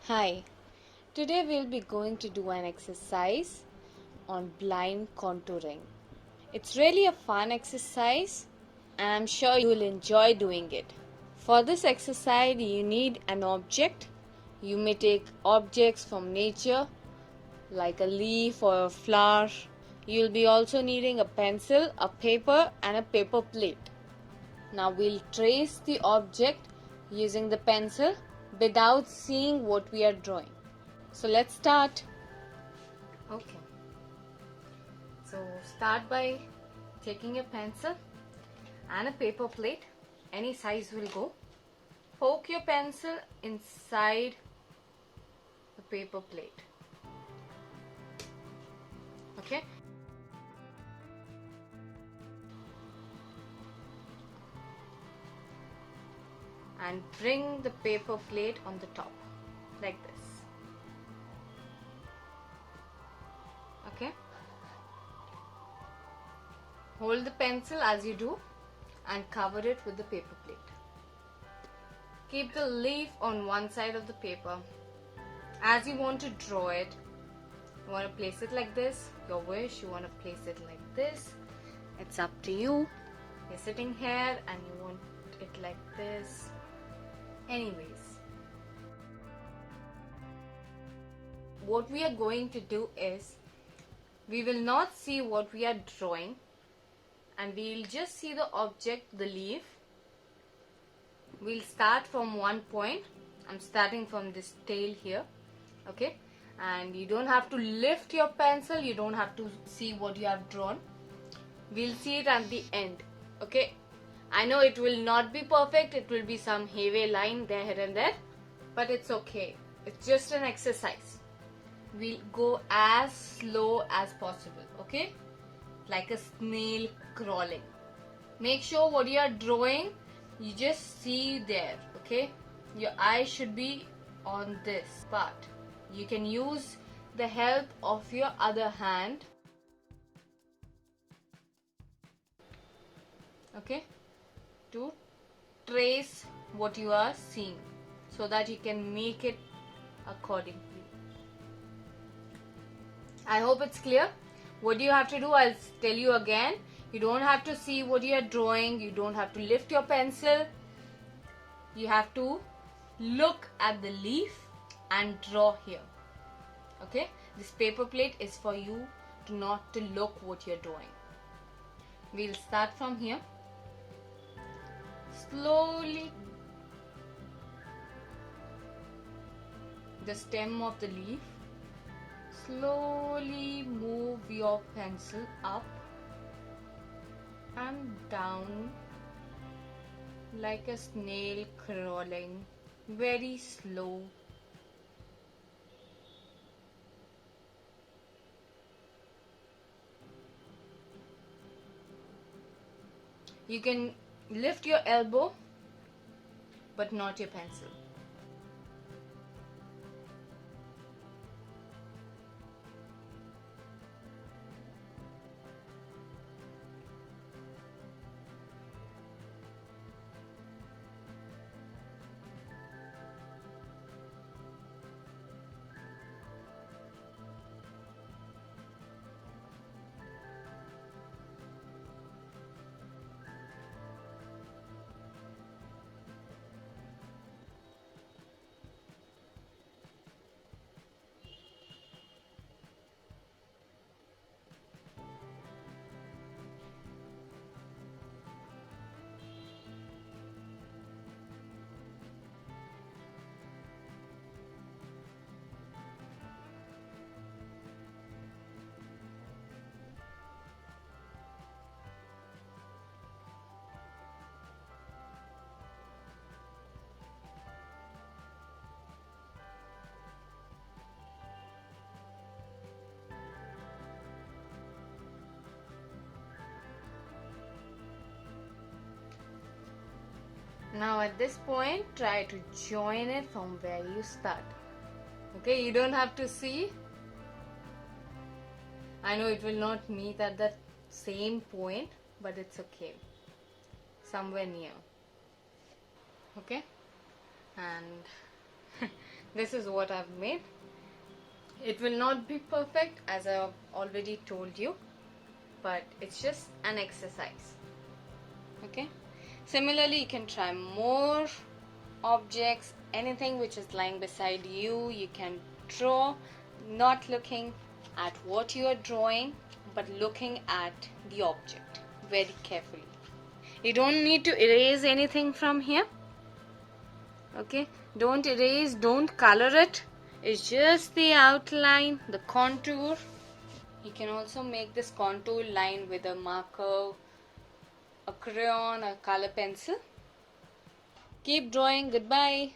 Hi, today we'll be going to do an exercise on blind contouring. It's really a fun exercise and I'm sure you'll enjoy doing it. For this exercise, you need an object. You may take objects from nature like a leaf or a flower. You'll be also needing a pencil, a paper, and a paper plate. Now we'll trace the object using the pencil without seeing what we are drawing. So let's start. Okay. So start by taking a pencil and a paper plate. Any size will go. Poke your pencil inside the paper plate. Okay. And bring the paper plate on the top like this. Okay. Hold the pencil as you do and cover it with the paper plate. Keep the leaf on one side of the paper. As you want to draw it, you want to place it like this. Your wish, you want to place it like this. It's up to you. You're sitting here and you want it like this. Anyways, what we are going to do is, we will not see what we are drawing and we will just see the object, the leaf. We'll start from one point. I'm starting from this tail here. Okay, and you don't have to lift your pencil, you don't have to see what you have drawn. We'll see it at the end. Okay, I know it will not be perfect, it will be some heavy line there, here and there, but it's okay. It's just an exercise. We'll go as slow as possible. Okay, like a snail crawling. Make sure what you are drawing, you just see there. Okay, your eye should be on this part. You can use the help of your other hand. Okay, to trace what you are seeing so that you can make it accordingly. I hope it's clear. What you have to do, I'll tell you again. You don't have to see what you are drawing. You don't have to lift your pencil. You have to look at the leaf and draw here. Okay, this paper plate is for you to not to look what you're drawing. We'll start from here. Slowly the stem of the leaf. Slowly move your pencil up and down like a snail crawling, very slow. You can lift your elbow but not your pencil. Now at this point, try to join it from where you start. Okay, you don't have to see. I know it will not meet at the same point, but it's okay. Somewhere near. Okay, and This is what I've made. It will not be perfect as I've already told you, but it's just an exercise. Okay. Similarly, you can try more objects, anything which is lying beside you. You can draw, not looking at what you are drawing, but looking at the object very carefully. You don't need to erase anything from here. Okay, don't erase, don't color it. It's just the outline, the contour. You can also make this contour line with a marker, a crayon, a color pencil. Keep drawing. Goodbye.